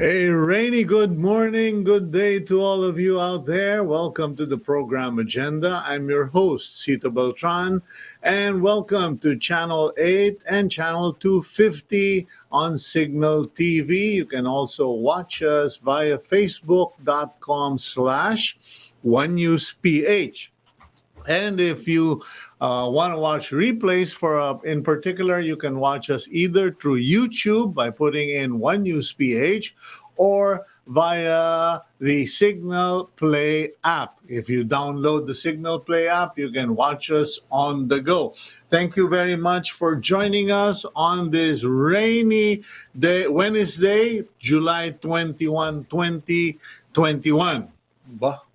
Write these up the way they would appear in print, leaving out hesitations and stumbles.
A rainy good morning, good day to all of you out there. Welcome to the program agenda. I'm your host, Cito Beltran, and welcome to Channel 8 and Channel 250 on Cignal TV. You can also watch us via facebook.com/OneNewsPH. And if you want to watch replays in particular, you can watch us either through YouTube by putting in One News PH or via the Cignal Play app. If you download the Cignal Play app, you can watch us on the go. Thank you very much for joining us on this rainy day, Wednesday, July 21, 2021.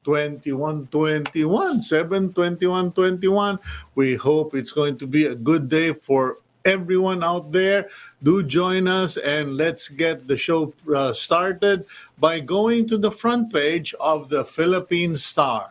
7/21/21. We hope it's going to be a good day for everyone out there. Do join us and let's get the show started by going to the front page of the Philippine Star.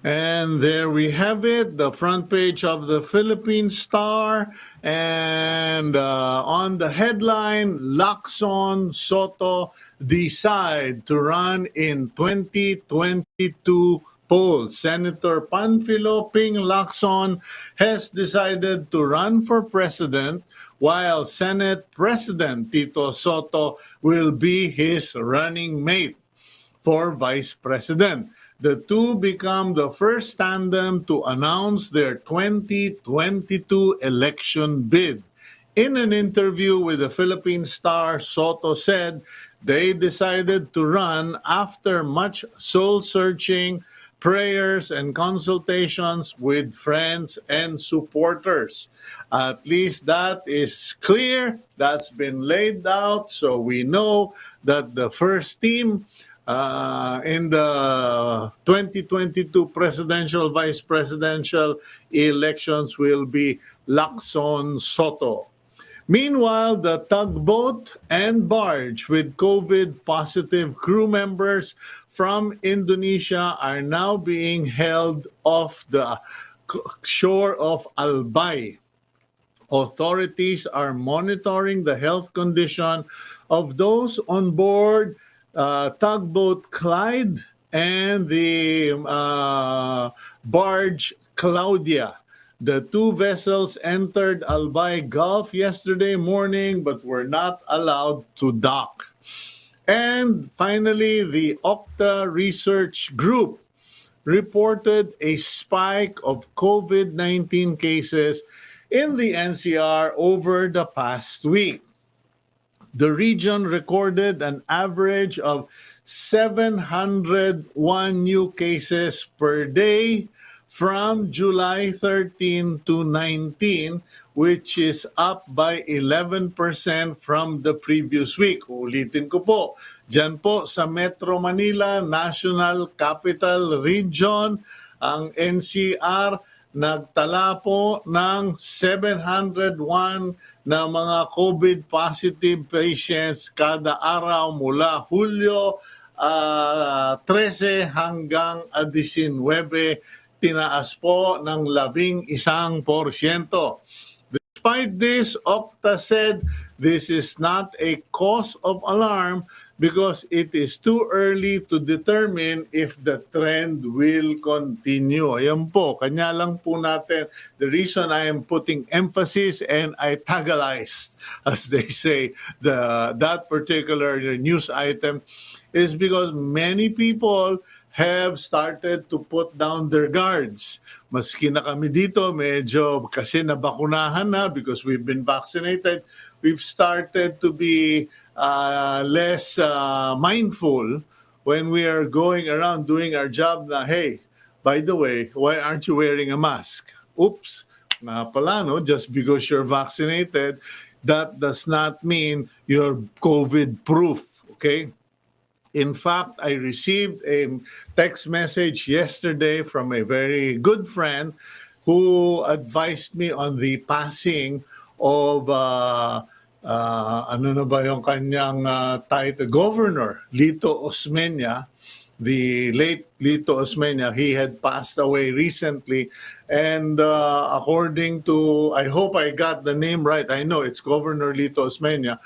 And there we have it, the front page of the Philippine Star. And on the headline, Lacson Soto decide to run in 2022 poll. Senator Panfilo Ping Lacson has decided to run for president, while Senate President Tito Soto will be his running mate for vice president. The two become the first tandem to announce their 2022 election bid. In an interview with the Philippine Star, Soto said they decided to run after much soul-searching, prayers, and consultations with friends and supporters. At least that is clear. That's been laid out, so we know that the first team in the 2022 presidential, vice presidential elections will be Lacson Soto. Meanwhile, the tugboat and barge with COVID-positive crew members from Indonesia are now being held off the shore of Albay. Authorities are monitoring the health condition of those on board tugboat Clyde and the barge Claudia. The two vessels entered Albay Gulf yesterday morning but were not allowed to dock. And finally, the Octa Research Group reported a spike of COVID-19 cases in the NCR over the past week. The region recorded an average of 701 new cases per day from July 13 to 19, which is up by 11% from the previous week. Ulitin ko po, dyan po sa Metro Manila, National Capital Region, ang NCR, nagtala po ng 701 na mga COVID-positive patients kada araw mula Hulyo 13 hanggang 19. Tinaas po ng 11%. Despite this, Octa said this is not a cause of alarm because it is too early to determine if the trend will continue. Ayan po, kanya lang po natin. The reason I am putting emphasis and I tagalized, as they say, that particular news item is because many people have started to put down their guards. Maski na kami dito, medyo kasi nabakunahan na because we've been vaccinated, we've started to be less mindful when we are going around doing our job na, hey, by the way, why aren't you wearing a mask? Oops, na pala, no? Just because you're vaccinated, that does not mean you're COVID-proof, okay? In fact, I received a text message yesterday from a very good friend who advised me on the passing of ano na ba yung kanyang title, Governor Lito Osmeña, the late Lito Osmeña. He had passed away recently, and according to, I hope I got the name right. I know it's Governor Lito Osmeña.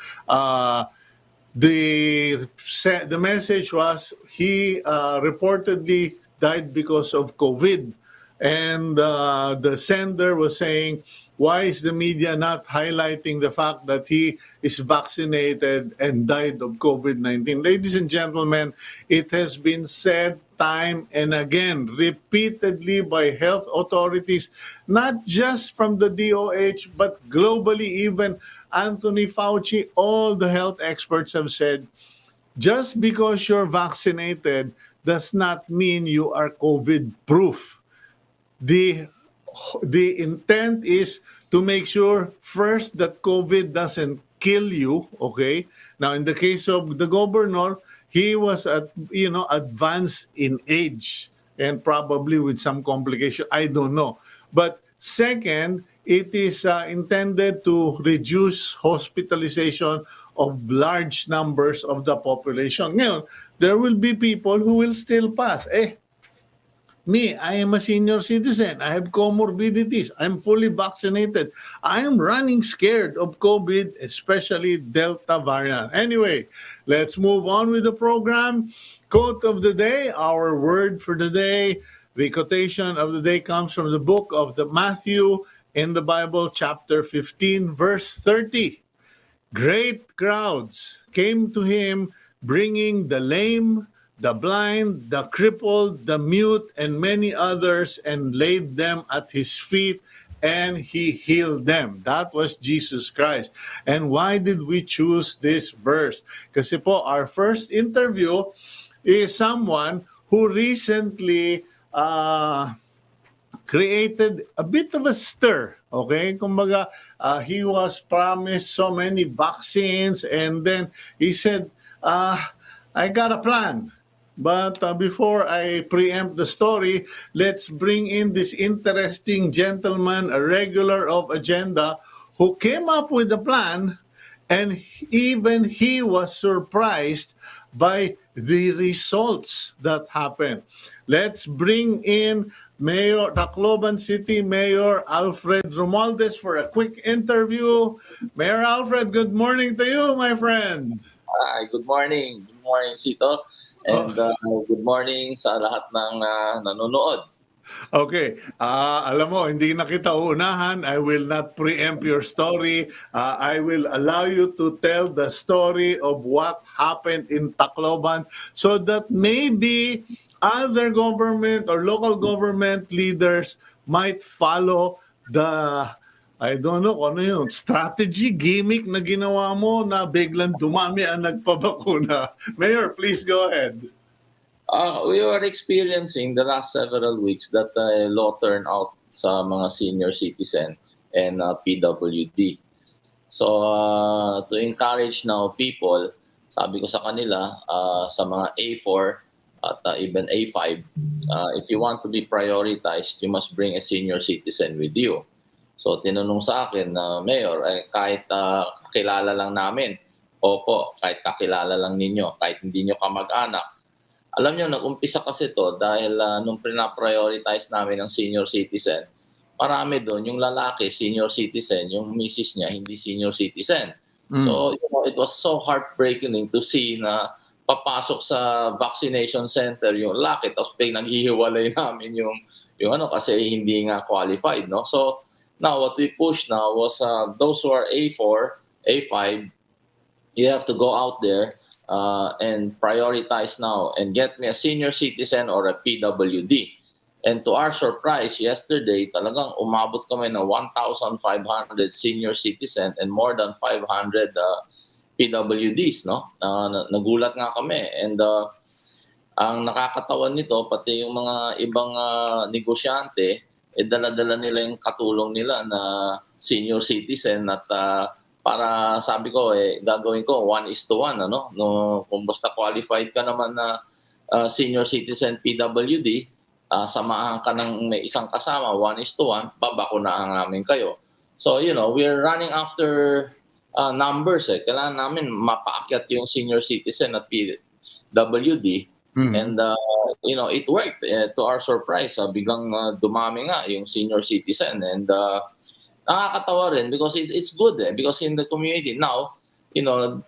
The message was he reportedly died because of COVID, and the sender was saying, why is the media not highlighting the fact that he is vaccinated and died of COVID-19? Ladies and gentlemen, it has been said time and again, repeatedly by health authorities, not just from the DOH, but globally, even Anthony Fauci, all the health experts have said, just because you're vaccinated does not mean you are COVID proof. The intent is to make sure first that COVID doesn't kill you, okay? Now in the case of the governor, he was advanced in age and probably with some complication, I don't know. But second, it is intended to reduce hospitalization of large numbers of the population. Ngayon, there will be people who will still pass. Me, I am a senior citizen. I have comorbidities. I'm fully vaccinated. I am running scared of COVID, especially Delta variant. Anyway, let's move on with the program. Quote of the day, our word for the day. The quotation of the day comes from the book of the Matthew in the Bible, chapter 15, verse 30. Great crowds came to him, bringing the lame, the blind, the crippled, the mute, and many others, and laid them at his feet, and he healed them. That was Jesus Christ. And why did we choose this verse? Kasi po, our first interview is someone who recently created a bit of a stir. Okay? Kumbaga, he was promised so many vaccines, and then he said, I got a plan. But before I preempt the story, let's bring in this interesting gentleman, a regular of Agenda, who came up with a plan, and even he was surprised by the results that happened. Let's bring in Tacloban City Mayor Alfred Romualdez for a quick interview. Mayor Alfred, good morning to you, my friend. Hi, good morning. Good morning, Cito. And good morning sa lahat ng nanonood. Okay. Alam mo, hindi na kita uunahan. I will not preempt your story. I will allow you to tell the story of what happened in Tacloban so that maybe other government or local government leaders might follow the, I don't know kung ano yun, strategy, gimmick na ginawa mo na biglang dumami ang nagpabakuna. Mayor, please go ahead. We were experiencing the last several weeks that low turnout sa mga senior citizen and PWD. So to encourage now people, sabi ko sa kanila, sa mga A4 at even A5, if you want to be prioritized, you must bring a senior citizen with you. So tinanong sa akin, Mayor, kahit kakilala lang namin, opo, kahit kakilala lang ninyo, kahit hindi nyo kamag-anak. Alam nyo, nag-umpisa kasi to dahil nung pina-prioritize namin ang senior citizen, marami doon, yung lalaki, senior citizen, yung misis niya, hindi senior citizen. So, it was so heartbreaking to see na papasok sa vaccination center yung lalaki, tapos naghihiwalay namin yung kasi hindi nga qualified, no? So, now what we push now was those who are A4, A5, you have to go out there and prioritize now and get me a senior citizen or a PWD. And to our surprise, yesterday, talagang umabot kami ng 1,500 senior citizen and more than 500 PWDs, no? Nagulat nga kami. And ang nakakatawan nito, pati yung mga ibang negosyante, dala-dala nila yung katulong nila na senior citizen at para sabi ko, gagawin ko 1:1, ano? No, kung basta qualified ka naman na senior citizen PWD, samahan ka ng may isang kasama, 1:1, babakunahan namin kayo. So, we're running after numbers. Kailangan namin mapaakyat yung senior citizen at PWD And, it worked to our surprise. Biglang dumami nga yung senior citizen. And nakakatawa rin because it's good because in the community now,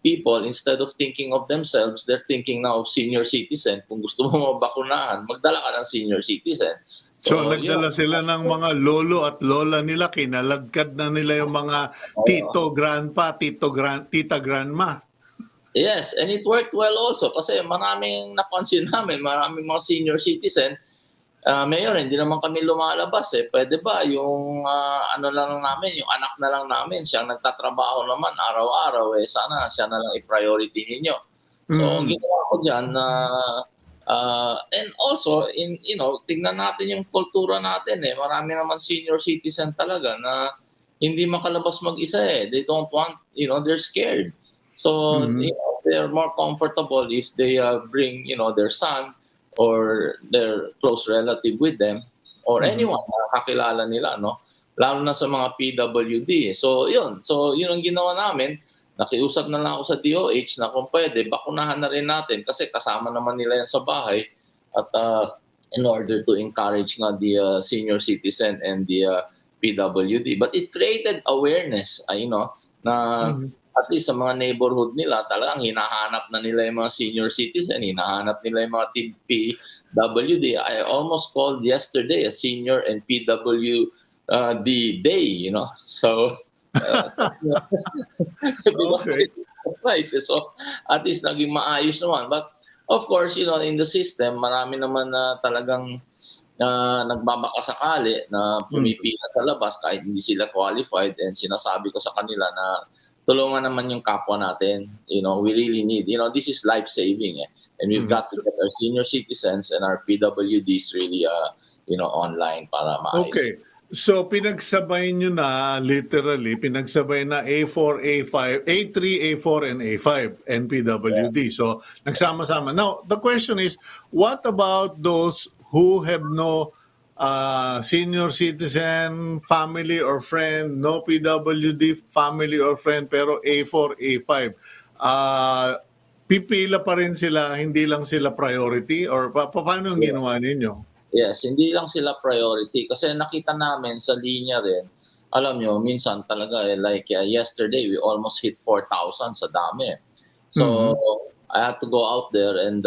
people, instead of thinking of themselves, they're thinking now of senior citizen. Kung gusto mo mabakunahan, magdala ka ng senior citizen. So yun. nagdala sila ng mga lolo at lola nila, kinaladkad na nila yung mga tito, grandpa, tita, grandma. Yes, and it worked well also kasi maraming napansin namin, maraming mga senior citizen, Mayor, hindi naman kami lumalabas Pwede ba yung ano lang namin, yung anak na lang namin, siyang nagtatrabaho naman araw-araw sana siya na lang i-priority ninyo. So, ang ginawa ko diyan na and also tingnan natin yung kultura natin Marami naman senior citizen talaga na hindi makalabas mag-isa They don't want, they're scared. So, they're more comfortable if they bring, their son or their close relative with them or anyone na kakilala nila, no? Lalo na sa mga PWD. So, yun. So, yun ang ginawa namin. Nakiusap na lang ako sa DOH na kung pwede, bakunahan na rin natin kasi kasama naman nila yan sa bahay at in order to encourage nga the senior citizen and the PWD. But it created awareness, na at least sa mga neighborhood nila, talagang hinahanap na nila yung mga senior citizen, hinahanap nila yung mga PWD. I almost called yesterday a senior and PWD day, So, Okay. So, at least naging maayos naman. But, of course, in the system, marami naman na talagang nagbabakasakali na pumipila sa labas kahit hindi sila qualified and sinasabi ko sa kanila na tulungan naman yung kapwa natin. We really need, this is life-saving and we've got to get our senior citizens and our PWDs really, online para maayos. Okay. So pinagsabay nyo na, literally, pinagsabay na A4, A5, A3, A4, and A5, NPWD. So nagsama-sama. Now, the question is, what about those who have no senior citizen, family or friend, no PWD, family or friend, pero A4, A5? Pipila pa rin sila, hindi lang sila priority? Or paano ang ginawa ninyo? Yes, hindi lang sila priority kasi nakita namin sa linya rin, alam nyo, minsan talaga like yesterday, we almost hit 4,000 sa dami. So, I had to go out there and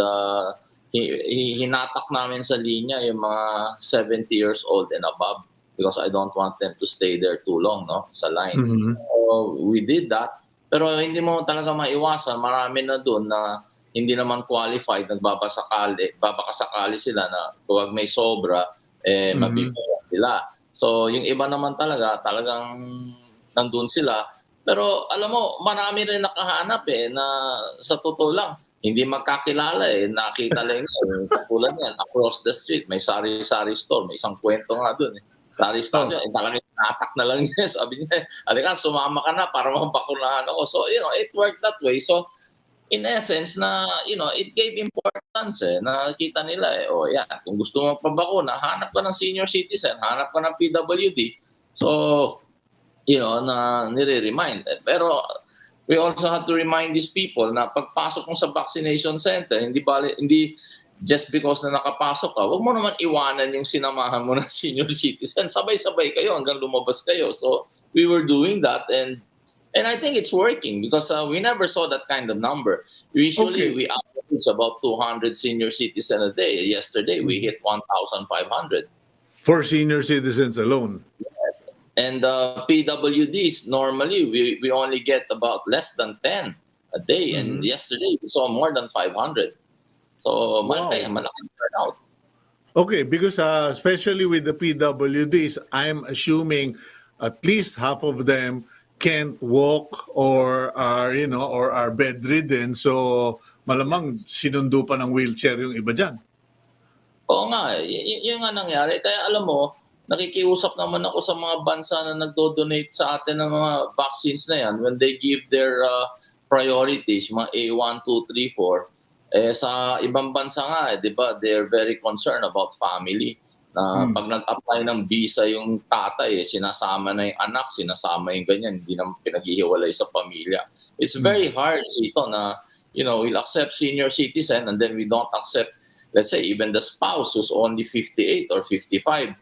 hinatak namin sa linya yung mga 70 years old and above because I don't want them to stay there too long, sa line. So, we did that. Pero hindi mo talaga maiwasan, marami na doon na hindi naman qualified, babakasakali sila na huwag may sobra, mabibigyan sila. So, yung iba naman talagang nandun sila. Pero alam mo, marami rin nakahanap na sa totoo lang, hindi magkakilala nakita lang yun. Katulad yan, across the street, may sari-sari store, may isang kwento nga dun Sari store yun, talagang natak na lang niya. Sabi niya, alika, sumama ka na para mabakunahan ako. So, it worked that way. So, in essence na it gave importance nakita nila kung gusto mo pabakuna hanap ka ng senior citizen, hanap ka ng PWD, so na nire-remind pero we also have to remind these people na pagpasok mo sa vaccination center hindi just because na nakapasok ka, wag mo naman iwanan yung sinamahan mo ng senior citizen, sabay-sabay kayo hanggang lumabas kayo. So we were doing that and I think it's working because we never saw that kind of number. Usually, we average about 200 senior citizens a day. Yesterday, we hit 1,500. For senior citizens alone? And PWDs, normally, we only get about less than 10 a day. And yesterday, we saw more than 500. So, malaki turnout. Okay, because especially with the PWDs, I'm assuming at least half of them can't walk or are or are bedridden, so malamang sinundo pa ng wheelchair yung iba dyan. Oo nga, yun nga nangyari. Kaya alam mo, nakikiusap naman ako sa mga bansa na nagdo-donate sa atin ng mga vaccines na yan when they give their priorities, mga A1, 2, 3, 4. Sa ibang bansa nga, di ba, they're very concerned about family. Pag nag-apply ng visa yung tatay, sinasama na yung anak, sinasama yung ganyan, hindi naman pinaghihiwalay sa pamilya. It's very hard dito na, we'll accept senior citizen and then we don't accept let's say even the spouse who's only 58 or 55.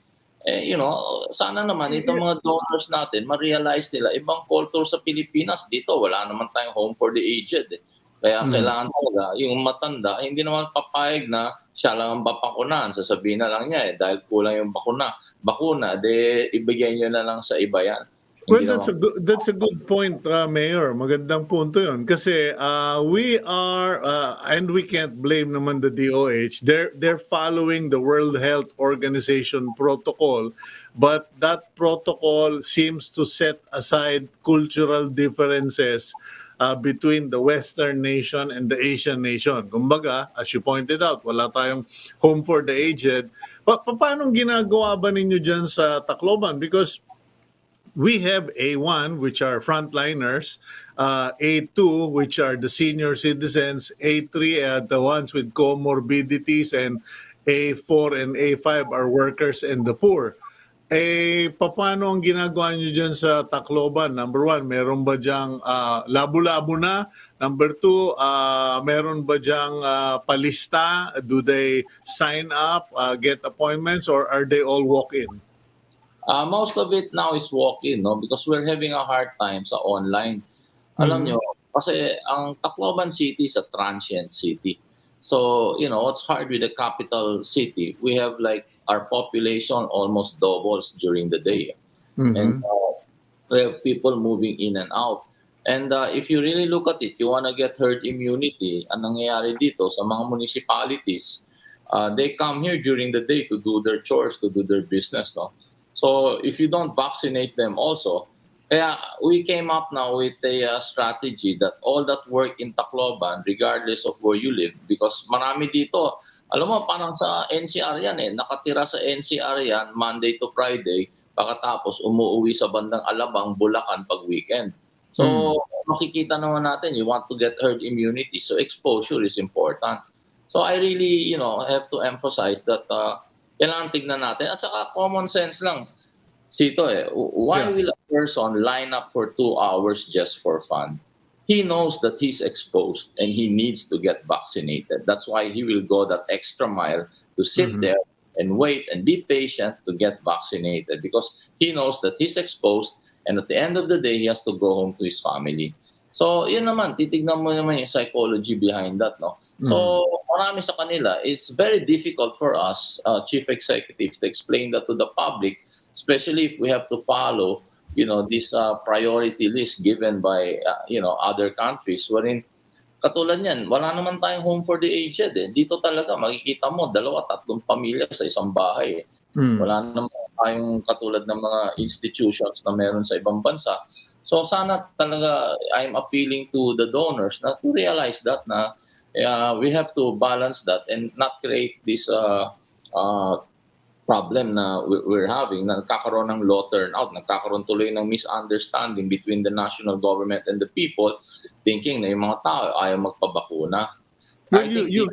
Sana naman itong mga donors natin, ma-realize nila, ibang culture sa Pilipinas. Dito, wala naman tayong home for the aged. Kaya kailangan talaga, yung matanda, hindi naman papayag na siya lang ang bapakunan. Sasabihin na lang niya, dahil kulang yung bakuna, ibigay niyo na lang sa iba yan. Well, that's a good point, Mayor. Magandang punto 'yon kasi we are and we can't blame naman the DOH. They're following the World Health Organization protocol, but that protocol seems to set aside cultural differences between the Western nation and the Asian nation. Kumbaga, as you pointed out, wala tayong home for the aged. Paano ginagawa ba ninyo dyan sa Tacloban? Because we have A1, which are frontliners, A2, which are the senior citizens, A3, the ones with comorbidities, and A4 and A5 are workers and the poor. Paano ang ginagawa nyo dyan sa Tacloban? Number one, meron ba dyang labo-labo na? Number two, meron ba dyang palista? Do they sign up, get appointments, or are they all walk-in? Most of it now is walk-in, no? Because we're having a hard time sa online. Alam nyo, kasi ang Tacloban City is a transient city. So, what's hard with the capital city, we have like our population almost doubles during the day. And we have people moving in and out. And if you really look at it, you want to get herd immunity, ang nangyayari dito sa mga municipalities, they come here during the day to do their chores, to do their business, no? So if you don't vaccinate them also, kaya we came up now with a strategy that all that work in Tacloban, regardless of where you live, because marami dito, alam mo, parang sa NCR yan nakatira sa NCR yan, Monday to Friday, pagkatapos umuwi sa bandang Alabang, Bulacan pag weekend. So makikita naman natin, you want to get herd immunity, so exposure is important. So I really, have to emphasize that kailangan tignan natin. At saka common sense lang. Cito why will a person line up for 2 hours just for fun? He knows that he's exposed and he needs to get vaccinated. That's why he will go that extra mile to sit there and wait and be patient to get vaccinated because he knows that he's exposed and at the end of the day, he has to go home to his family. So, yun naman, titignan mo naman yung psychology behind that, no? So, marami sa kanila, it's very difficult for us, chief executives, to explain that to the public, especially if we have to follow, this priority list given by, other countries wherein, katulad yan, wala naman tayong home for the aged. Dito talaga, makikita mo, 2-3 pamilya sa isang bahay. Wala naman tayong katulad ng mga institutions na meron sa ibang bansa. So, sana talaga, I'm appealing to the donors na to realize that na we have to balance that and not create this problem na we're having, na nagkakaroon ng low turnout, nagkakaroon tuloy ng misunderstanding between the national government and the people, thinking na yung mga tao ayaw magpabakuna. Well, you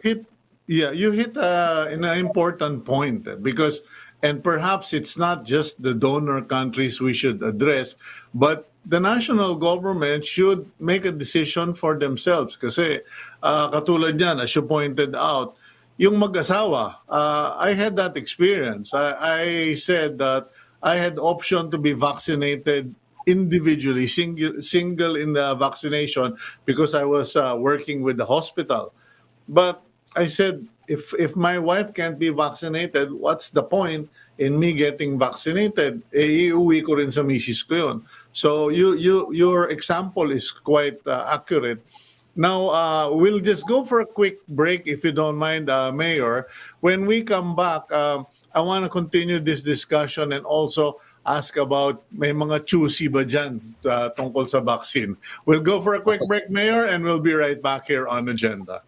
hit an important point because, and perhaps it's not just the donor countries we should address, but the national government should make a decision for themselves kasi katulad yan, as you pointed out, yung mag-asawa, I had that experience. I said that I had option to be vaccinated individually, single in the vaccination because I was working with the hospital. But I said, if my wife can't be vaccinated, what's the point in me getting vaccinated? Iuwi ko rin sa misis ko yun. So your example is quite accurate. Now, we'll just go for a quick break if you don't mind, Mayor. When we come back, I want to continue this discussion and also ask about may mga choosy ba dyan tungkol sa vaccine. We'll go for a quick break, Mayor, and we'll be right back here on Agenda.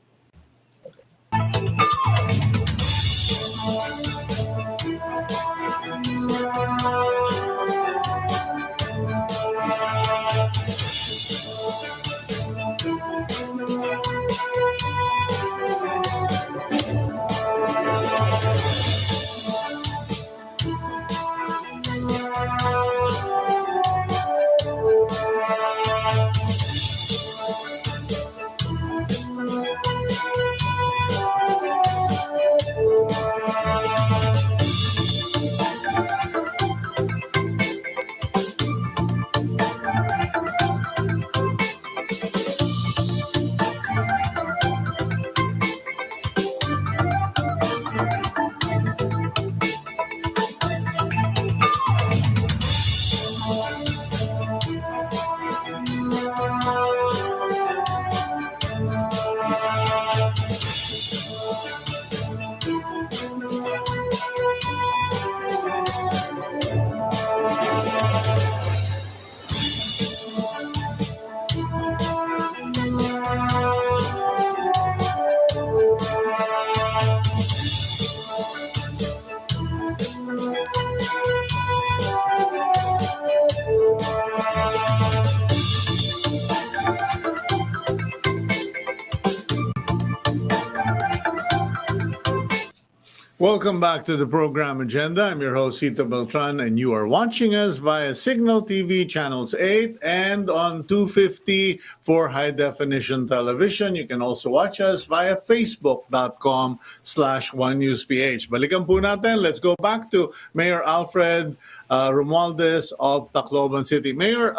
Welcome back to the program agenda. I'm your host, Cito Beltran, and you are watching us via Cignal TV channels 8 and on 250 for high definition television. You can also watch us via facebook.com/onenewsph. Balikan po natin. Let's go back to Mayor Alfred Romualdez of Tacloban City. Mayor,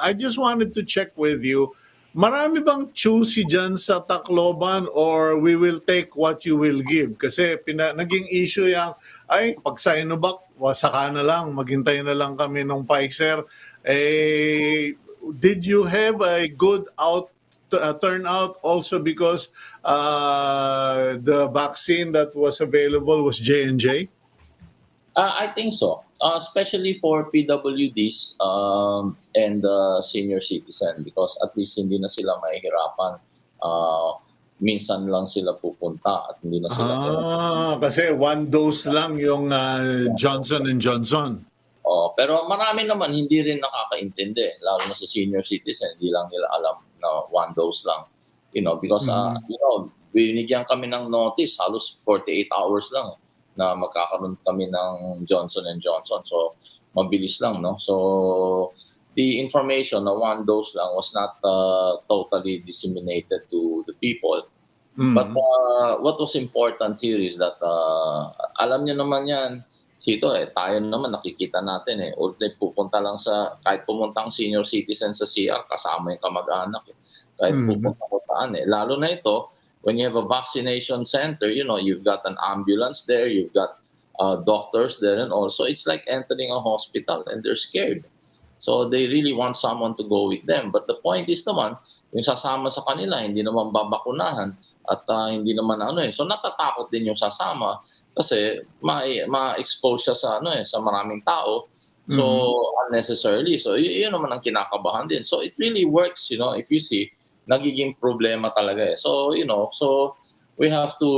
I just wanted to check with you. Marami bang choosy dyan sa Tacloban or we will take what you will give? Kasi naging issue yung, pag Sinovac, saka na lang, maghintay na lang kami ng Pfizer. Did you have a good turnout also because the vaccine that was available was J&J? I think so, especially for PWDs and senior citizen because at least hindi na sila mahihirapan. Minsan lang sila pupunta at hindi na sila kasi one dose lang yung Johnson & Johnson. Pero marami naman hindi rin nakakaintindi, lalo na sa senior citizen, hindi lang nila alam na one dose lang. Because binigyan kami ng notice halos 48 hours lang na magkakaroon kami ng Johnson & Johnson. So, mabilis lang, no? So, the information na one dose lang was not totally disseminated to the people. But what was important here is that, alam niyo naman yan, Cito, tayo naman nakikita natin ultimate pupunta lang kahit pumuntang senior citizen sa CR, kasama yung kamag-anak. Kahit pupunta ko saan Lalo na ito, when you have a vaccination center, you've got an ambulance there, you've got doctors there, and also it's like entering a hospital and they're scared. So they really want someone to go with them. But the point is naman, yung sasama sa kanila, hindi naman babakunahan at hindi naman So natatakot din yung sasama kasi ma-expose siya sa maraming tao. So unnecessarily. So yun naman ang kinakabahan din. So it really works, if you see, nagiging problema talaga So, so we have to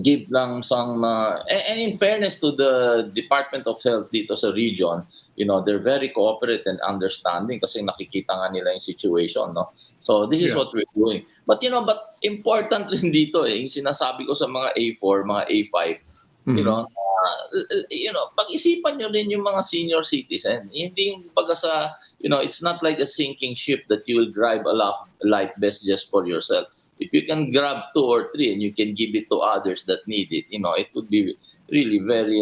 give lang some and in fairness to the Department of Health dito sa region, they're very cooperative and understanding kasi nakikita nga nila yung situation, no? So this is what we're doing. But but important rin dito yung sinasabi ko sa mga A4, mga A5, pag-isipan nyo rin yung mga senior citizen. Hindi yung baga it's not like a sinking ship that you will drive a life vest just for yourself. If you can grab 2 or 3 and you can give it to others that need it, it would be really very,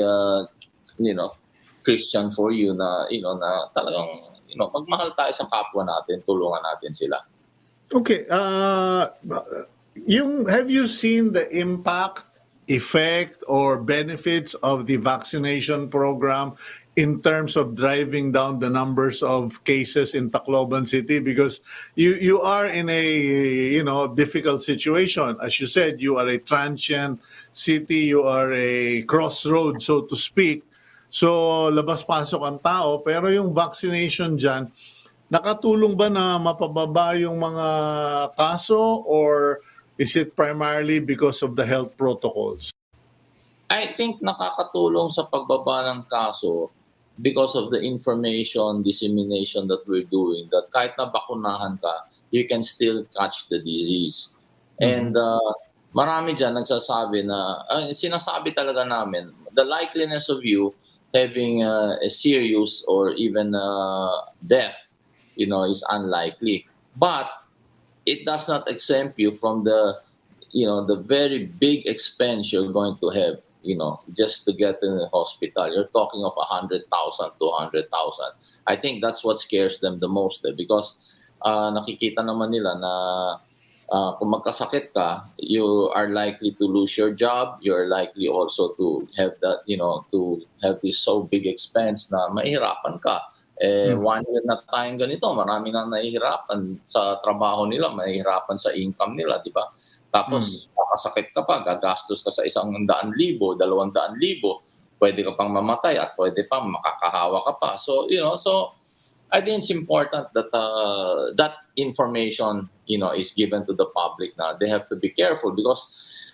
Christian for you na, na talagang, magmahal tayo sa kapwa natin, tulungan natin sila. Okay. Have you seen the impact, effect, or benefits of the vaccination program in terms of driving down the numbers of cases in Tacloban City? Because you are in a difficult situation. As you said, you are a transient city. You are a crossroad, so to speak. So labas-pasok ang tao. Pero yung vaccination dyan, nakatulong ba na mapababa yung mga kaso or is it primarily because of the health protocols? I think nakakatulong sa pagbaba ng kaso because of the information dissemination that we're doing, that kahit na bakunahan ka, you can still catch the disease. And marami dyan nagsasabi na, sinasabi talaga namin, the likeliness of you having a serious or even death, is unlikely. But it does not exempt you from the very big expense you're going to have, just to get in the hospital. You're talking of 100,000, 200,000. I think that's what scares them the most because nakikita naman nila na kung magkasakit ka, you are likely to lose your job. You're likely also to have that, to have this so big expense na mahirapan ka. 1 year na tayong ganito, marami na nahihirapan sa trabaho nila, mahihirapan sa income nila, di ba? Tapos, kakasakit ka pa, gagastos ka sa 100,000, 200,000, pwede ka pang mamatay at pwede pa makakahawa ka pa. So, so I think it's important that that information, is given to the public na they have to be careful because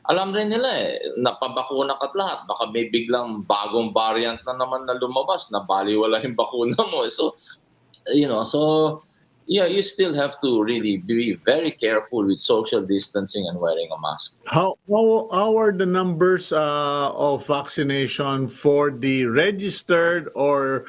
alam rin nila napabakuna ka't lahat. Baka may biglang bagong variant na naman na lumabas na baliwala yung bakuna mo. So, So yeah, you still have to really be very careful with social distancing and wearing a mask. How are the numbers of vaccination for the registered or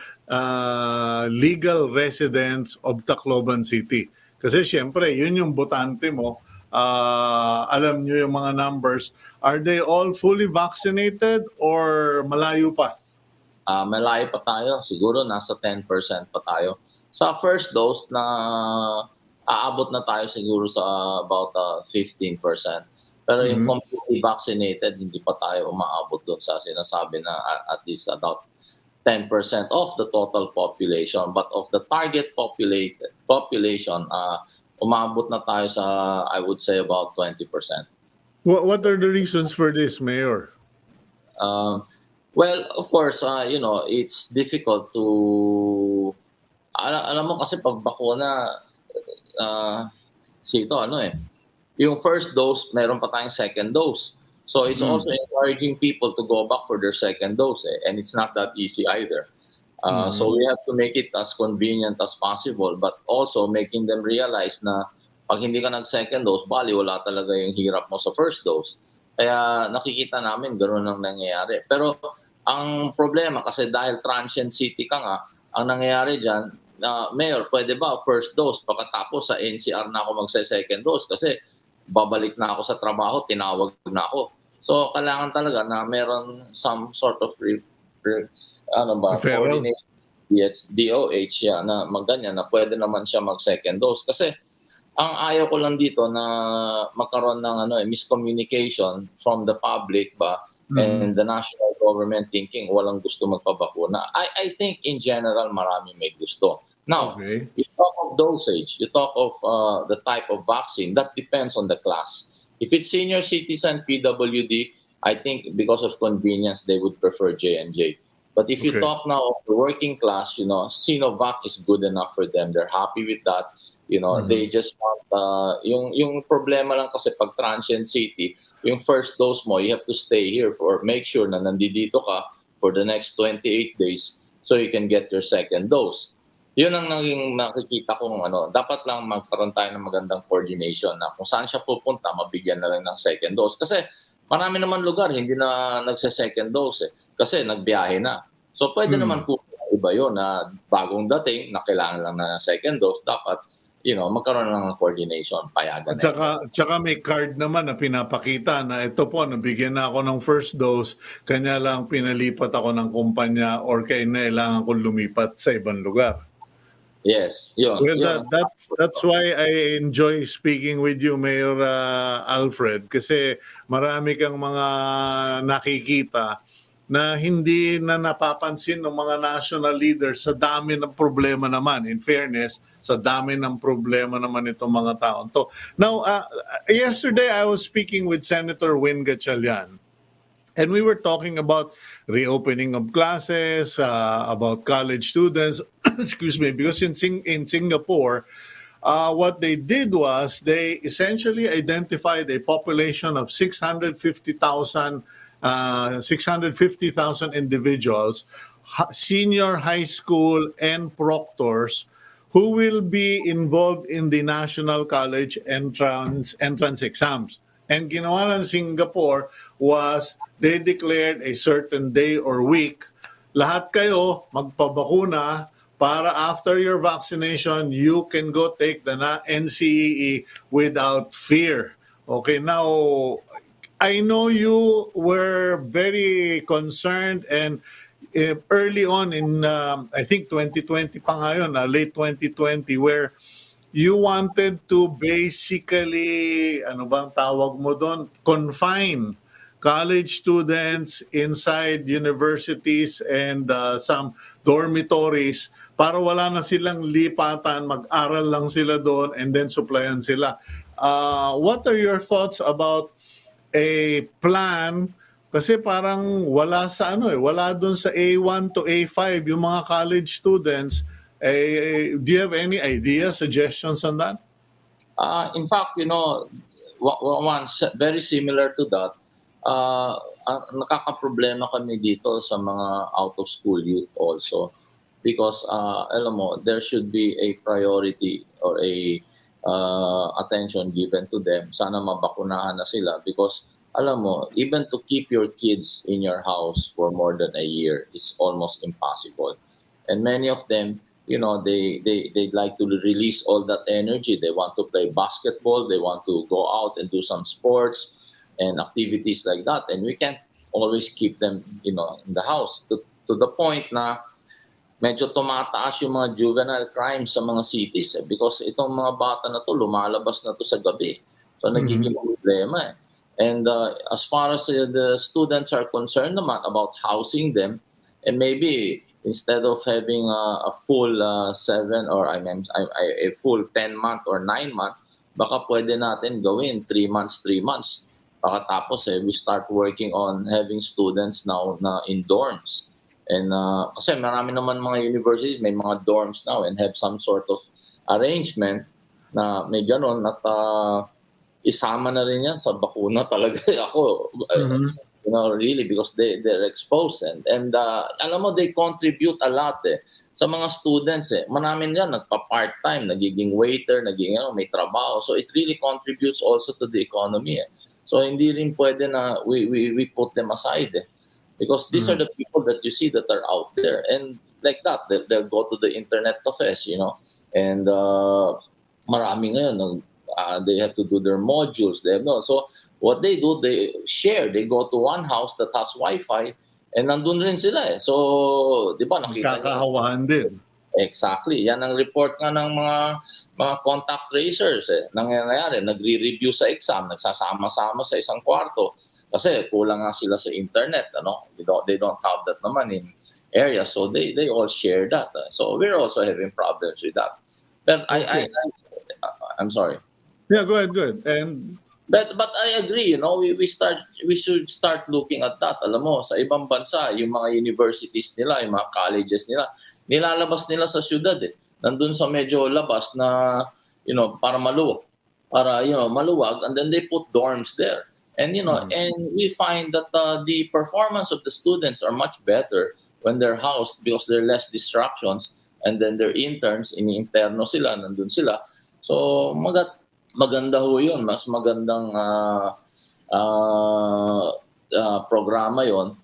legal residents of Tacloban City? Kasi siyempre, yun yung botante mo. Alam nyo yung mga numbers. Are they all fully vaccinated or malayo pa? Malayo pa tayo, siguro nasa 10% pa tayo. Sa first dose na aabot na tayo siguro sa about 15%. Pero yung completely vaccinated, hindi pa tayo umaabot doon sa sinasabi na at least about 10% of the total population. But of the target population, umabot na tayo sa, I would say, about 20%. What are the reasons for this, Mayor? Well, of course, it's difficult to... Alam mo kasi pag bakuna, yung first dose, meron pa tayong second dose. So it's also encouraging people to go back for their second dose. And it's not that easy either. So we have to make it as convenient as possible, but also making them realize na pag hindi ka nag-second dose, bali wala talaga yung hirap mo sa first dose. Kaya nakikita namin gano'n ang nangyayari. Pero ang problema kasi dahil transient city ka nga, ang nangyayari dyan, Mayor, pwede ba first dose pagkatapos sa NCR na ako magse-second dose kasi babalik na ako sa trabaho, tinawag na ako. So kailangan talaga na meron some sort of coordination DOH na magganyan na pwede naman siya mag-second dose kasi ang ayaw ko lang dito na magkaroon ng miscommunication from the public ba and the national government thinking walang gusto magpabakuna. I think in general marami may gusto. Now, you talk of dosage, you talk of the type of vaccine, that depends on the class. If it's senior citizen, PWD, I think because of convenience, they would prefer J&J. But if you talk now of the working class, Sinovac is good enough for them. They're happy with that. They just want, yung problema lang kasi pag transient city, yung first dose mo, you have to stay here for make sure na nandito ka for the next 28 days so you can get your second dose. Yun ang naging nakikita kong dapat lang magkaroon tayo ng magandang coordination na kung saan siya pupunta, mabigyan na lang ng second dose. Kasi marami naman lugar, hindi na nagse-second dose kasi nagbiyahe na. So pwede naman po iba yun na bagong dating na kailangan lang na second dose, dapat magkaroon lang ng coordination, payagan. At saka may card naman na pinapakita na ito po, nabigyan na ako ng first dose, kanya lang pinalipat ako ng kumpanya or kailangan ko lumipat sa ibang lugar. Yes, yun. Well, that's why I enjoy speaking with you, Mayor Alfred, kasi marami kang mga nakikita na hindi na napapansin ng mga national leaders sa dami ng problema naman. In fairness, sa dami ng problema naman itong mga taon to. Now, yesterday I was speaking with Senator Win Gatchalian, and we were talking about reopening of classes, about college students, excuse me, because in Singapore, what they did was they essentially identified a population of 650,000 individuals, senior high school and proctors, who will be involved in the national college entrance exams. And ginawa ng Singapore was they declared a certain day or week, lahat kayo magpabakuna para after your vaccination, you can go take the NCEE without fear. Okay, now, I know you were very concerned and early on in, I think 2020 pa ngayon, late 2020, where you wanted to basically, ano bang tawag mo doon, confine college students inside universities and some dormitories para wala na silang lipatan, mag-aral lang sila doon and then supplyan sila. What are your thoughts about a plan? Kasi parang wala sa wala doon sa A1 to A5 yung mga college students. Do you have any ideas, suggestions on that? In fact, one very similar to that, nakakaproblema kami dito sa mga out-of-school youth also. because alam mo, there should be a priority or a attention given to them. Sana mabakunahan na sila because alam mo, even to keep your kids in your house for more than a year is almost impossible. And many of them, they like to release all that energy. They want to play basketball, they want to go out and do some sports and activities like that. And we can't always keep them, in the house to the point na medyo tumataas yung mga juvenile crimes sa mga cities because itong mga bata na to lumalabas na to sa gabi. So nagiging problema eh. And as far as the students are concerned naman about housing them, and maybe instead of having a full 7 or a full 10-month or 9-month, baka pwede natin gawin 3 months, 3 months. Pagkatapos we start working on having students now na in dorms. And kasi marami naman mga universities, may mga dorms now and have some sort of arrangement na may ganon at isama na rin yan sa bakuna talaga. Ako, really, because they're exposed. And alam mo, they contribute a lot sa mga students. Manamin yan, nagpa-part-time, nagiging waiter, may trabaho. So it really contributes also to the economy. So hindi rin pwede na we put them aside. Because these are the people that you see that are out there. And like that, they'll go to the internet cafes, and marami ngayon, they have to do their modules. So what they do, they share. They go to one house that has Wi-Fi, and nandun rin sila. So, di ba, nakita Kakahawahan din. Exactly. Yan ang report nga ng mga contact tracers. Nangyayari, nagre-review sa exam, nagsasama-sama sa isang kwarto. Kasi kulang nga sila sa internet, They don't have that naman in areas, so they all share that. So we're also having problems with that. But I'm sorry. Yeah, go ahead. And But I agree, we should start looking at that. Alam mo, sa ibang bansa, yung mga universities nila, yung mga colleges nila, nilalabas nila sa syudad Nandun sa medyo labas na, para maluwag, and then they put dorms there. And and we find that the performance of the students are much better when they're housed because there are less distractions, and then their interns, ini-interno sila, nandun sila. So maganda ho yun, mas magandang programa yon.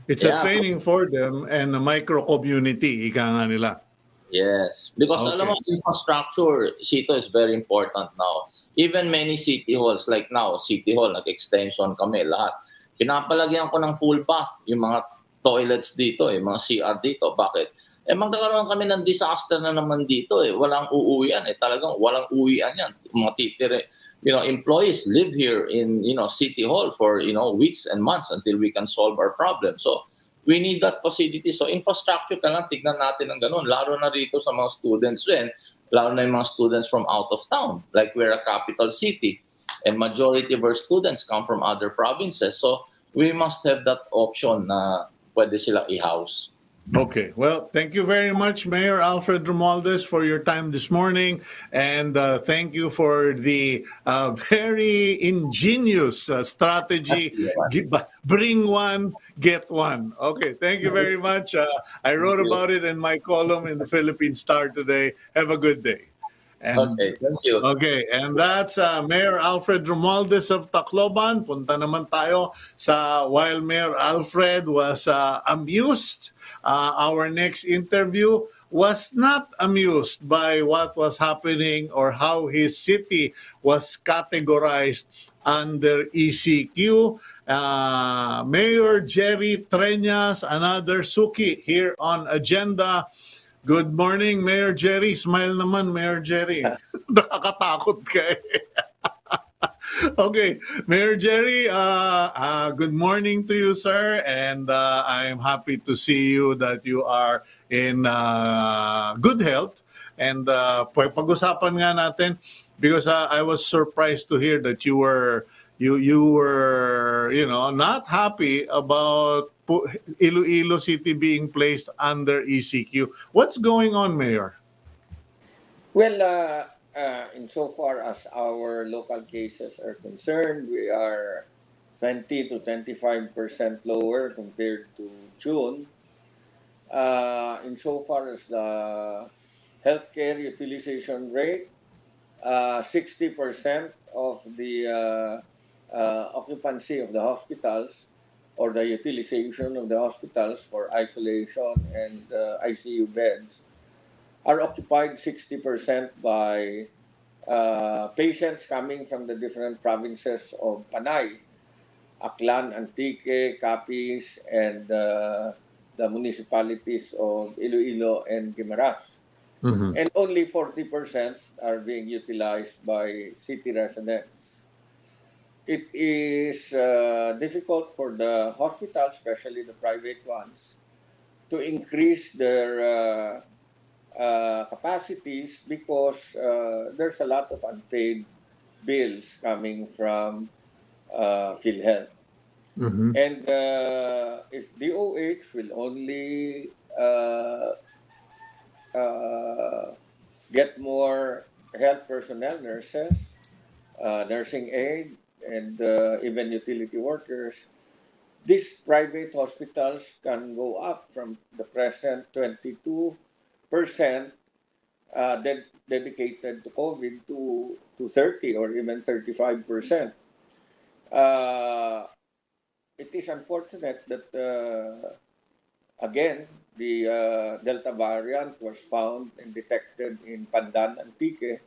it's a training for them and a micro community, ika nga nila. Yes, because alam mo, infrastructure, Cito, is very important now. Even many city halls, like now, City Hall, nag-extension kami, lahat. Pinapalagyan ko ng full bath, yung mga toilets dito, mga CR dito. Bakit? Magkakaroon kami ng disaster na naman dito. Walang uuwian. Talagang walang uwian yan. Mga titire, employees live here in, City Hall for, weeks and months until we can solve our problem. So, we need that facility. So, infrastructure ka lang, tignan natin ng ganun. Lalo na rito sa mga students rin. Lalo na yung mga students from out of town. Like we're a capital city. And majority of our students come from other provinces. So, we must have that option na pwede sila i-house. Okay. Well, thank you very much, Mayor Alfred Romualdez, for your time this morning. And thank you for the very ingenious strategy. Bring one, get one. Okay. Thank you very much. I wrote about it in my column in the Philippine Star today. Have a good day. Okay, thank you. Okay, and that's Mayor Alfred Romualdez of Tacloban. Punta naman tayo while Mayor Alfred was amused, our next interview was not amused by what was happening or how his city was categorized under ECQ. Mayor Jerry Treñas, another Suki here on Agenda. Good morning, Mayor Jerry. Smile naman, Mayor Jerry. Nakakatakot ka Okay, Mayor Jerry, good morning to you, sir. And I'm happy to see you that you are in good health. And pag-usapan nga natin, because I was surprised to hear that you were not happy about Iloilo City being placed under ECQ. What's going on, Mayor? Well, insofar as our local cases are concerned, we are 20 to 25% lower compared to June. insofar as the healthcare utilization rate, 60% of the occupancy of the hospitals or the utilization of the hospitals for isolation and ICU beds are occupied 60% by patients coming from the different provinces of Panay, Aklan, Antique, Capiz, and the municipalities of Iloilo and Guimaras. And only 40% are being utilized by city residents. It is difficult for the hospitals, especially the private ones, to increase their capacities because there's a lot of unpaid bills coming from PhilHealth. And if DOH will only get more health personnel, nurses, nursing aid, and even utility workers, these private hospitals can go up from the present 22% dedicated to COVID to 30 or even 35%. It is unfortunate that, again, the Delta variant was found and detected in Pandan, Antique,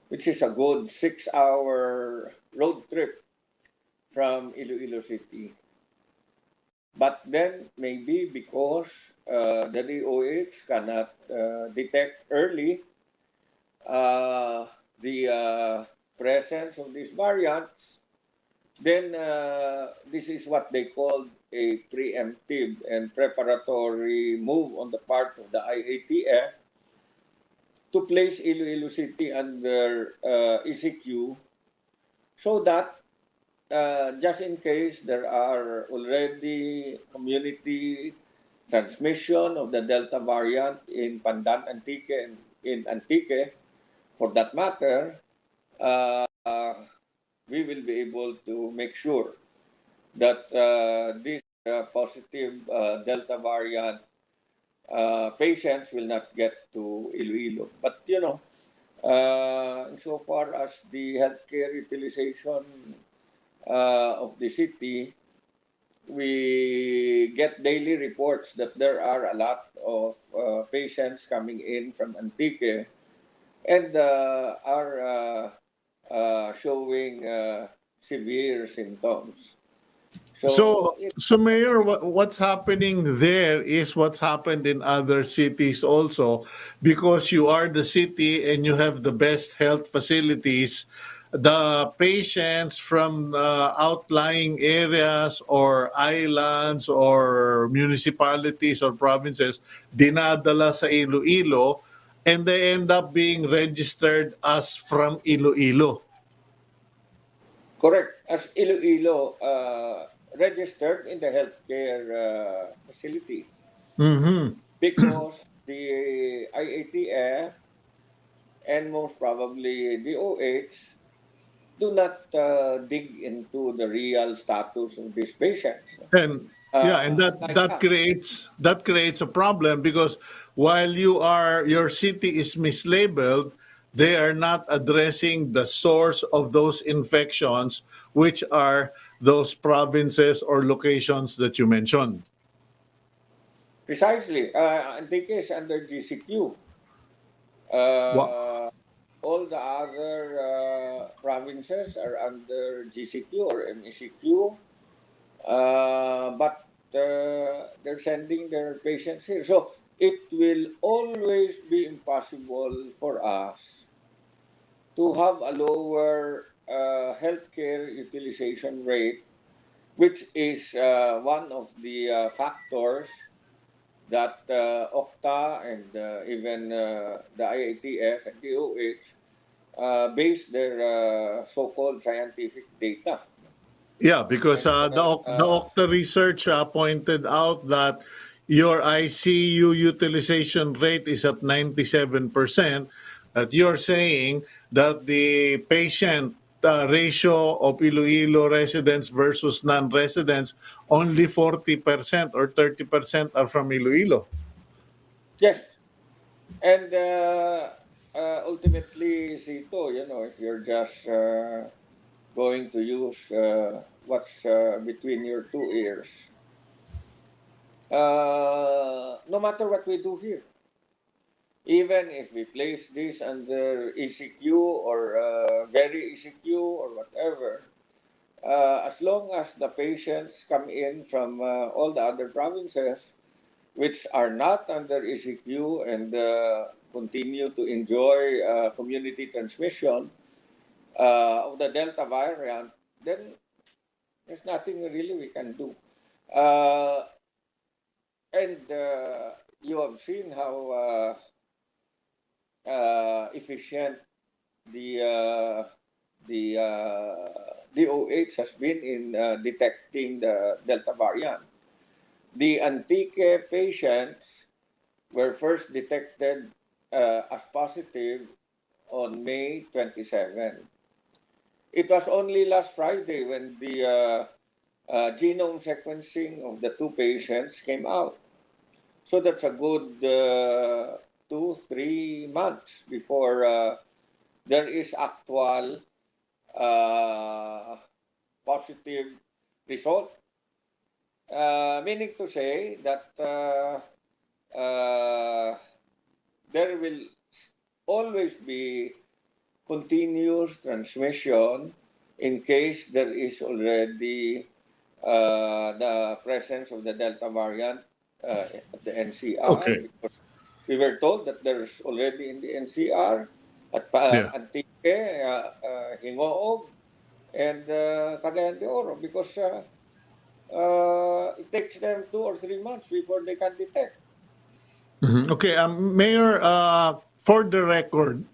which is a good 6-hour road trip from Iloilo City. But then maybe because the DOH cannot detect early the presence of these variants, then this is what they call a preemptive and preparatory move on the part of the IATF to place Iloilo City under ECQ so that just in case there are already community transmission of the Delta variant in Pandan, Antique, and in Antique, for that matter, we will be able to make sure that these positive Delta variant patients will not get to Iloilo. But, insofar as the healthcare utilization of the city, we get daily reports that there are a lot of patients coming in from Antique and are showing severe symptoms. So, Mayor, what's happening there is what's happened in other cities also, because you are the city and you have the best health facilities. The patients from outlying areas or islands or municipalities or provinces dinadala sa Iloilo, and they end up being registered as from Iloilo. Correct. As Iloilo registered in the healthcare facility. Because the IATF and most probably DOH do not dig into the real status of these patients. And and that creates a problem, because while your city is mislabeled, they are not addressing the source of those infections, which are those provinces or locations that you mentioned. Precisely. Antique is under GCQ. All the other provinces are under GCQ or MECQ, but they're sending their patients here. So it will always be impossible for us to have a lower healthcare utilization rate, which is one of the factors that OCTA and even the IATF and DOH base their so-called scientific data. Yeah, because the Okta research pointed out that your ICU utilization rate is at 97%. That you're saying that the patient ratio of Iloilo residents versus non-residents, only 40% or 30% are from Iloilo. Yes. And ultimately, Cito, if you're just going to use what's between your two ears, no matter what we do here, even if we place this under ECQ or very ECQ or whatever, as long as the patients come in from all the other provinces, which are not under ECQ and continue to enjoy community transmission of the Delta variant, then there's nothing really we can do. And you have seen how efficient the DOH has been in detecting the Delta variant. The Antique patients were first detected as positive on May 27. It was only last Friday when the genome sequencing of the two patients came out. So that's a good 2-3 months before there is actual positive result. Meaning to say that there will always be continuous transmission in case there is already the presence of the Delta variant at the NCR. Okay. Because we were told that there's already in the NCR at Yeah. Antique, Hingoog, and Cagayan de Oro because it takes them 2 or 3 months before they can detect. Okay, Mayor, for the record,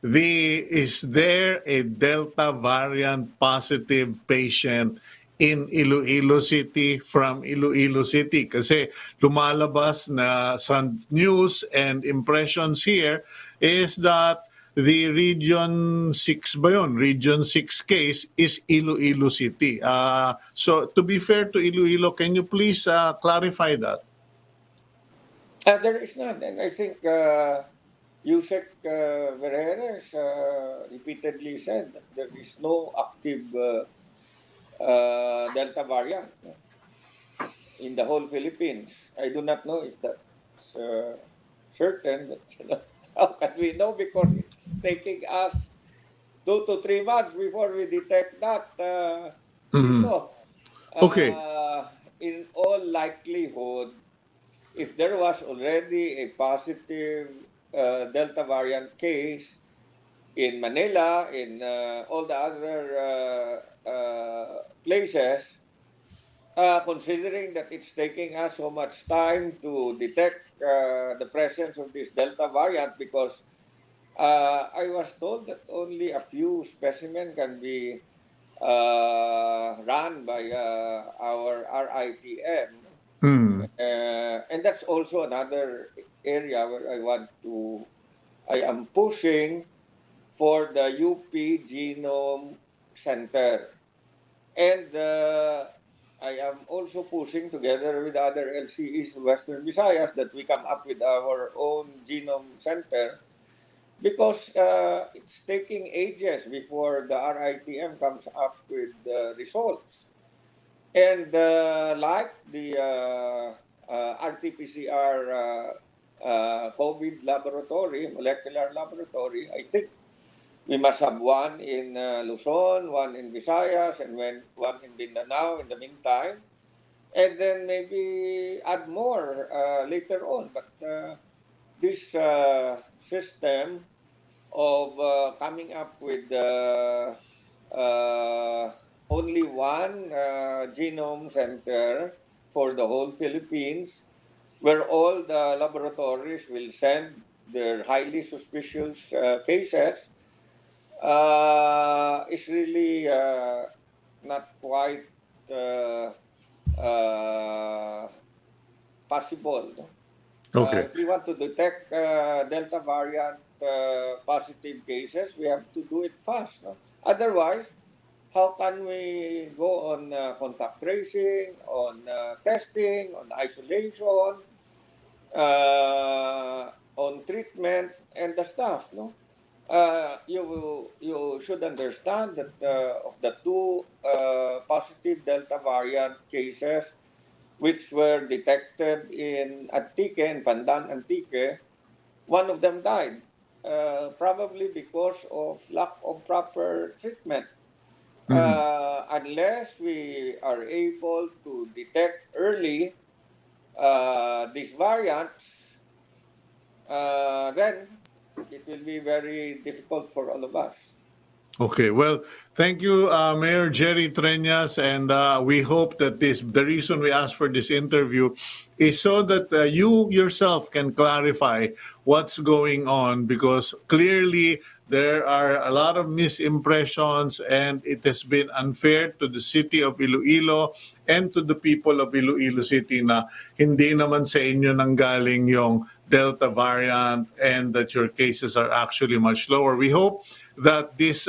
is there a Delta variant positive patient in Iloilo City from Iloilo City? Kasi lumalabas na sa news and impressions here is that the Region 6 ba yun? Region 6 case is Iloilo City. So to be fair to Iloilo, can you please clarify that? There is none, and I think Yusek Vergeres repeatedly said that there is no active Delta variant in the whole Philippines. I do not know if that's certain, but how can we know? Because it's taking us 2 to 3 months before we detect that. Dito, Okay. in all likelihood, if there was already a positive Delta variant case in Manila, in all the other places, considering that it's taking us so much time to detect the presence of this Delta variant, because I was told that only a few specimens can be run by our RITM. And that's also another area where I am pushing for the UP Genome Center. And I am also pushing together with other LCEs in Western Visayas that we come up with our own genome center because it's taking ages before the RITM comes up with the results. And like the RT-PCR COVID laboratory, molecular laboratory, I think we must have one in Luzon, one in Visayas, and one in Mindanao in the meantime. And then maybe add more later on. But this system of coming up with only one genome center for the whole Philippines, where all the laboratories will send their highly suspicious cases, is really not quite possible. No? Okay. If we want to detect Delta variant positive cases, we have to do it fast. No? Otherwise, how can we go on contact tracing, on testing, on isolation, on treatment and the stuff, no? You should understand that of the two positive Delta variant cases which were detected in Antique, in Pandan Antique, one of them died, probably because of lack of proper treatment. Unless we are able to detect early these variants, then it will be very difficult for all of us. Okay, well, thank you, Mayor Jerry Treñas, and we hope that the reason we asked for this interview is so that you yourself can clarify what's going on, because clearly there are a lot of misimpressions and it has been unfair to the city of Iloilo and to the people of Iloilo City na hindi naman sa inyo nanggaling yung Delta variant and that your cases are actually much lower. We hope that this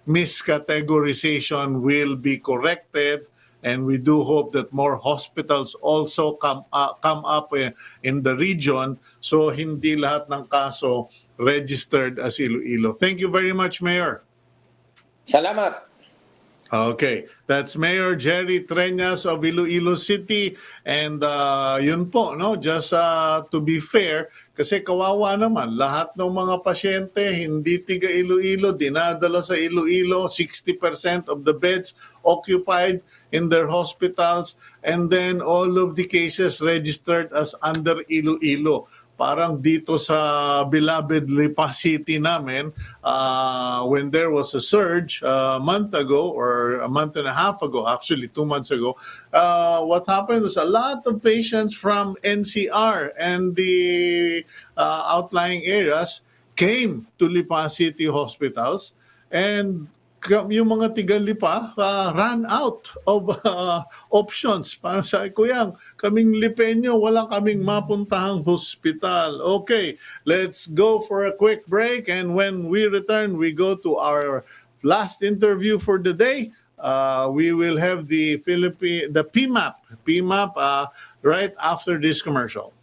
miscategorization will be corrected, and we do hope that more hospitals also come up in the region, so hindi lahat ng kaso registered as Iloilo. Thank you very much, Mayor. Salamat. Okay, that's Mayor Jerry Treñas of Iloilo City, and yun po, no, just to be fair, kasi kawawa naman, lahat ng mga pasyente hindi tiga Iloilo, dinadala sa Iloilo, 60% of the beds occupied in their hospitals, and then all of the cases registered as under Iloilo. Parang dito sa beloved Lipa City namin, when there was a surge a month ago, or a month and a half ago, actually 2 months ago, what happened was a lot of patients from NCR and the outlying areas came to Lipa City hospitals, and yung mga tiga-Lipa ran out of options. Para sa Kuyang, kaming Lipeño, wala kaming mapuntahang hospital. Okay, let's go for a quick break, and when we return, we go to our last interview for the day. We will have the PMAP right after this commercial.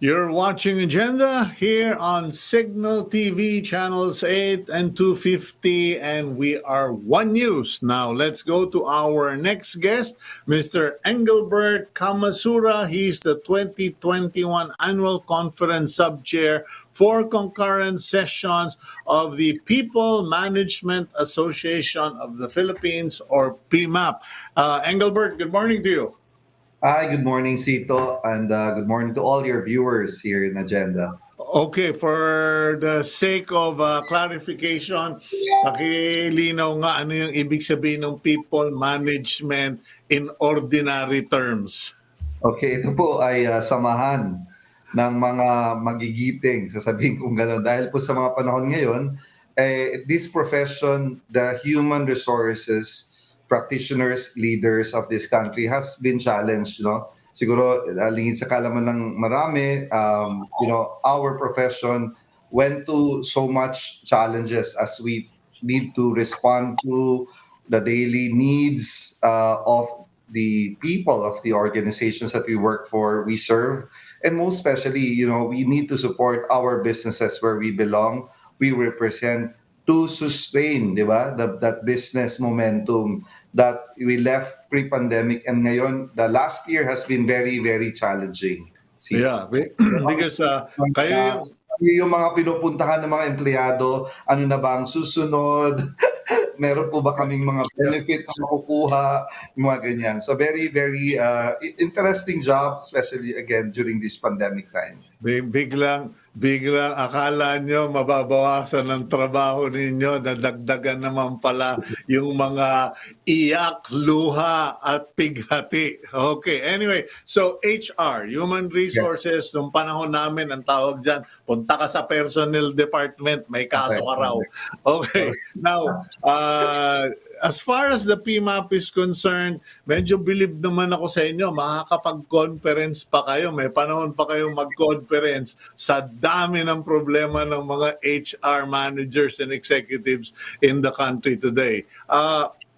You're watching Agenda here on Cignal TV channels 8 and 250, and we are One News. Now let's go to our next guest, Mr. Engelbert Camasura. He's the 2021 Annual Conference Sub-Chair for Concurrent Sessions of the People Management Association of the Philippines, or PMAP. Engelbert, good morning to you. Hi, good morning, Cito, and good morning to all your viewers here in Agenda. Okay, for the sake of clarification, pakilinaw nga ano yung ibig sabihin ng people management in ordinary terms. Okay, ito po ay samahan ng mga magigiting, sasabihin kong gano'n. Dahil po sa mga panahon ngayon, this profession, the human resources practitioners, leaders of this country has been challenged, Siguro, lingid sa kalaman ng marami, our profession went to so much challenges as we need to respond to the daily needs of the people of the organizations that we work for, we serve, and most especially, we need to support our businesses where we belong, we represent, to sustain, di ba, that business momentum that we left pre-pandemic, and ngayon, the last year has been very, very challenging. Yeah, because kayo yung Yung mga pinupuntahan ng mga empleyado, ano na ba ang susunod? Meron po ba kaming mga benefit na makukuha? Yung mga ganyan. So very, very interesting job, especially again during this pandemic time. biglang akala nyo mababawasan ng trabaho ninyo, dadagdagan naman pala yung mga iyak, luha at pighati. Okay, anyway, so HR, Human Resources, nung panahon namin, ang tawag dyan, punta ka sa personnel department, may kaso ka raw. Okay, now, as far as the PMAP is concerned, medyo believe naman ako sa inyo, makakapag-conference pa kayo, may panahon pa kayo mag-conference sa dami ng problema ng mga HR managers and executives in the country today.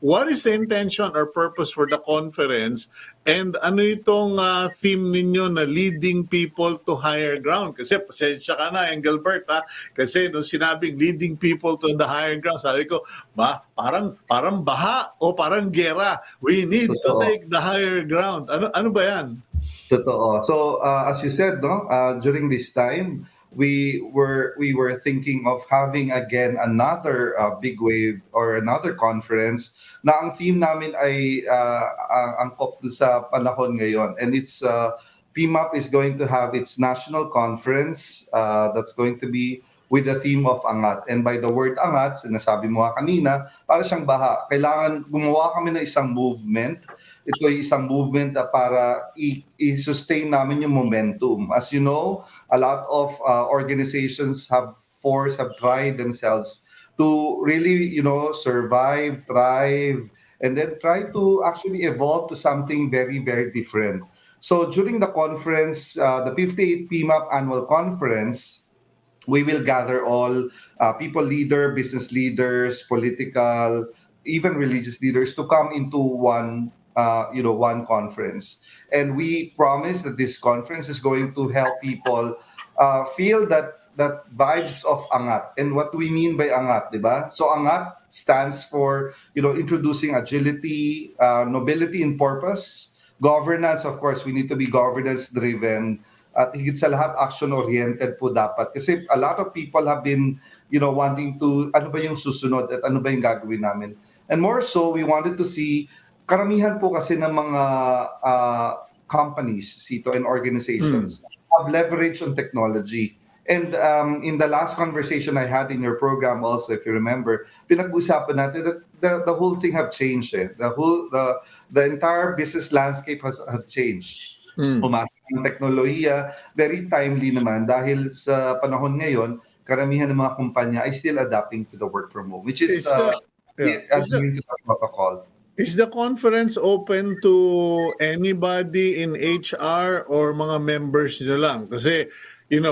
What is the intention or purpose for the conference? And ano itong theme ninyo na leading people to higher ground? Kasi pasensya ka na, Engelbert, ha? Kasi nung sinabing leading people to the higher ground, sabi ko, parang baha o parang gera. We need to take the higher ground. Ano ba yan? Totoo. So as you said, no, during this time, we were thinking of having again another big wave or another conference na ang theme namin ay angkop sa panahon ngayon, and it's PMAP is going to have its national conference that's going to be with the theme of angat. And by the word angat, sinasabi mo kanina, para siyang baha. Kailangan gumawa kami ng isang movement. Ito ay isang movement para i-sustain namin yung momentum. As you know, a lot of organizations have tried themselves to really, survive, thrive, and then try to actually evolve to something very, very different. So during the conference, the 58th PMAP Annual Conference, we will gather all people leader, business leaders, political, even religious leaders to come into one conference. And we promise that this conference is going to help people feel that vibes of angat. And what do we mean by angat, di ba? So angat stands for, introducing agility, nobility in purpose, governance. Of course, we need to be governance driven. At higit sa lahat, action-oriented po dapat. Kasi a lot of people have been, wanting to, ano ba yung susunod at ano ba yung gagawin namin. And more so, we wanted to see, karamihan po kasi ng mga companies, Cito, and organizations have leverage on technology. And in the last conversation I had in your program also, if you remember, pinag-usapan natin that the whole thing have changed. The entire business landscape have changed. Pumasok yung teknolohiya, very timely naman dahil sa panahon ngayon, karamihan ng mga kumpanya ay still adapting to the work from home, which is as the protocol. Is the conference open to anybody in HR or mga members nyo lang? Kasi,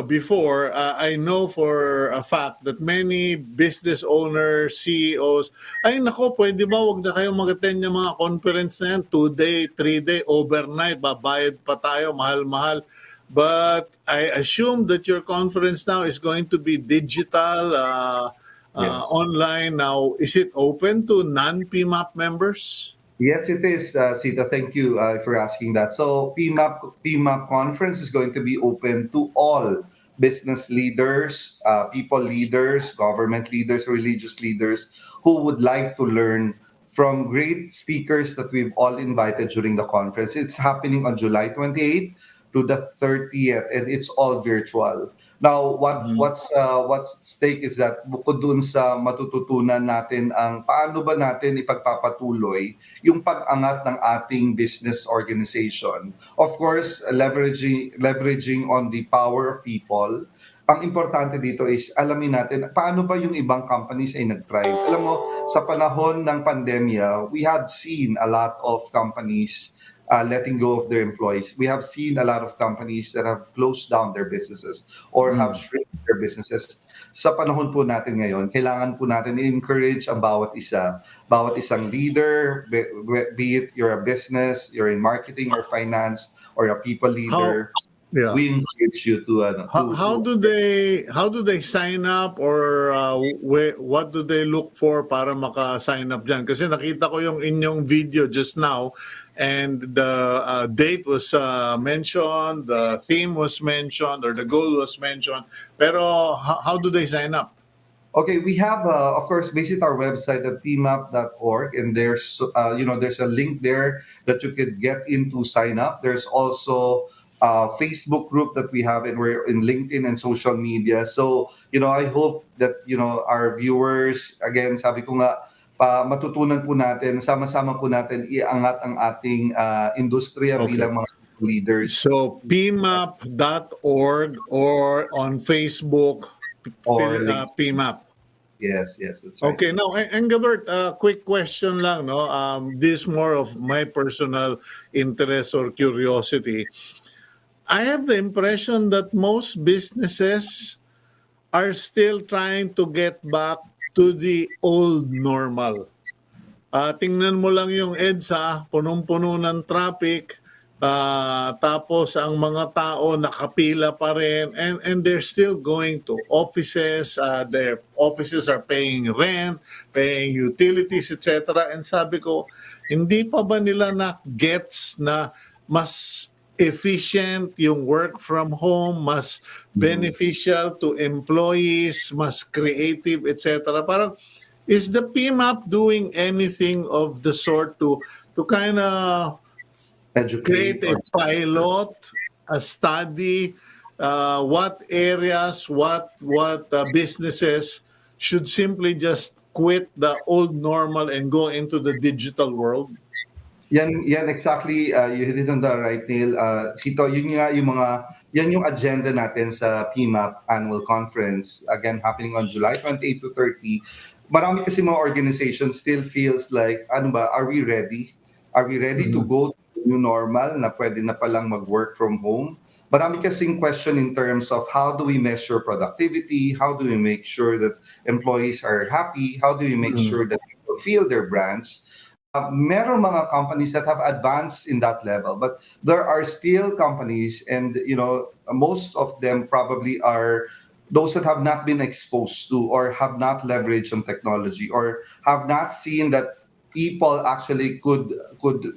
before, I know for a fact that many business owners, CEOs, ay nako, pwede ba wag na kayo mag-attend ng mga conference na yan, 2-day, 3-day, overnight, babayad pa tayo, mahal-mahal. But I assume that your conference now is going to be digital, online. Now, is it open to non-PMAP members? Yes, it is, Cito. Thank you for asking that. So PMAP conference is going to be open to all business leaders, people leaders, government leaders, religious leaders who would like to learn from great speakers that we've all invited during the conference. It's happening on July 28th to the 30th, and it's all virtual. Now, what's at stake is that bukod dun sa matututunan natin ang paano ba natin ipagpapatuloy yung pag-angat ng ating business organization. Of course, leveraging on the power of people. Ang importante dito is alamin natin paano ba yung ibang companies ay nag-thrive. Alam mo, sa panahon ng pandemya, we had seen a lot of companies letting go of their employees. We have seen a lot of companies that have closed down their businesses or have shrunk their businesses. sa panahon po natin ngayon, kailangan po natin i-encourage ang bawat isang leader, be it you're a business, you're in marketing or finance, or a people leader. Yeah. We encourage you to How do they sign up, or what do they look for para maka-sign up dyan? Kasi nakita ko yung inyong video just now, and the date was mentioned, the theme was mentioned, or the goal was mentioned. Pero how do they sign up? Okay, we have, of course, visit our website at pmap.org, and there's a link there that you could get in to sign up. There's also a Facebook group that we have, and we're in LinkedIn and social media. So, I hope that, our viewers, again, sabi ko nga, matutunan po natin, sama-sama po natin iangat ang ating industriya bilang mga leaders. So, pmap.org or on Facebook, Or PMAP. Yes, that's right. Okay, now, Engelbert, quick question lang, no? This is more of my personal interest or curiosity. I have the impression that most businesses are still trying to get back to the old normal. Tingnan mo lang yung EDSA, punong-puno ng traffic, tapos ang mga tao nakapila pa rin, and they're still going to offices, their offices are paying rent, paying utilities, etc. And sabi ko, hindi pa ba nila na-gets na mas efficient yung work from home, mas beneficial to employees, mas creative, etc. Parang, is the PMAP doing anything of the sort to kind of create a pilot, a study, what areas, what businesses should simply just quit the old normal and go into the digital world? Yan exactly, you hit it on the right nail. Cito, yan yung agenda natin sa PMAP annual conference, again happening on July 28 to 30. Marami kasi mga organizations still feels like, are we ready? Are we ready to go to new normal na pwede na palang mag-work from home? Marami kasing question in terms of how do we measure productivity? How do we make sure that employees are happy? How do we make sure that people feel their brands? Meron mga companies that have advanced in that level, but there are still companies, and most of them probably are those that have not been exposed to or have not leveraged on technology or have not seen that people actually could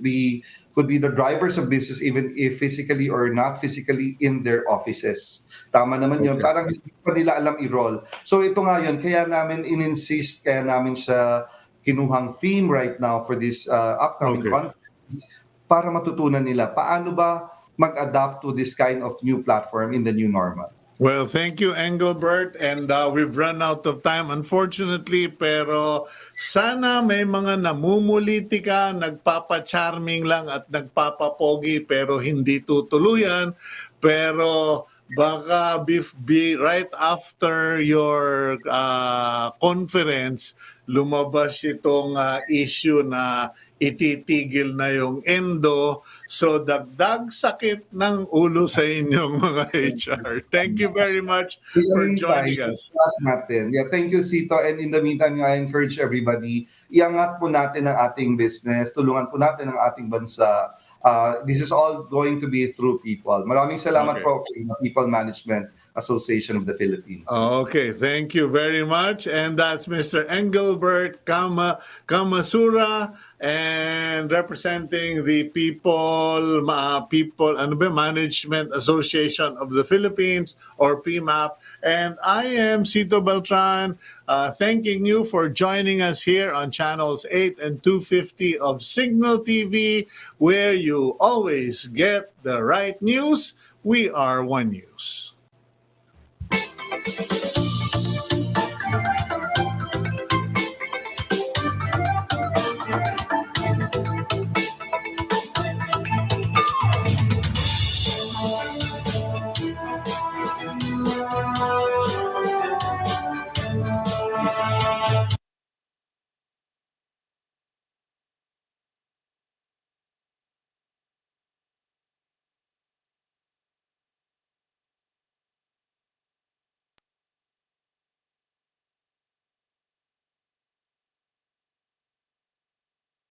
be the drivers of business even if physically or not physically in their offices. Tama naman yun. Parang hindi pa nila alam i-roll. So ito nga yun, kaya namin in-insist, kaya namin siya kinuhang theme right now for this upcoming conference para matutunan nila paano ba mag-adapt to this kind of new platform in the new normal. Well, thank you, Engelbert. And we've run out of time, unfortunately. Pero sana may mga namumuliti ka, nagpapa-charming lang at nagpapapogi pero hindi tutuluyan. Pero baka be right after your conference, lumabas itong issue na ititigil na yung endo. So dagdag sakit ng ulo sa inyong mga HR. Thank you very much for joining us. Yeah, thank you, Cito. And in the meantime, I encourage everybody, iangat po natin ang ating business, tulungan po natin ang ating bansa. This is all going to be through people. Maraming salamat po for the People Management Association of the Philippines. Okay, thank you very much. And that's Mr. Engelbert Camasura, and representing the People Management Association of the Philippines, or PMAP. And I am Cito Beltran, thanking you for joining us here on channels 8 and 250 of Cignal TV, where you always get the right news. We are One News.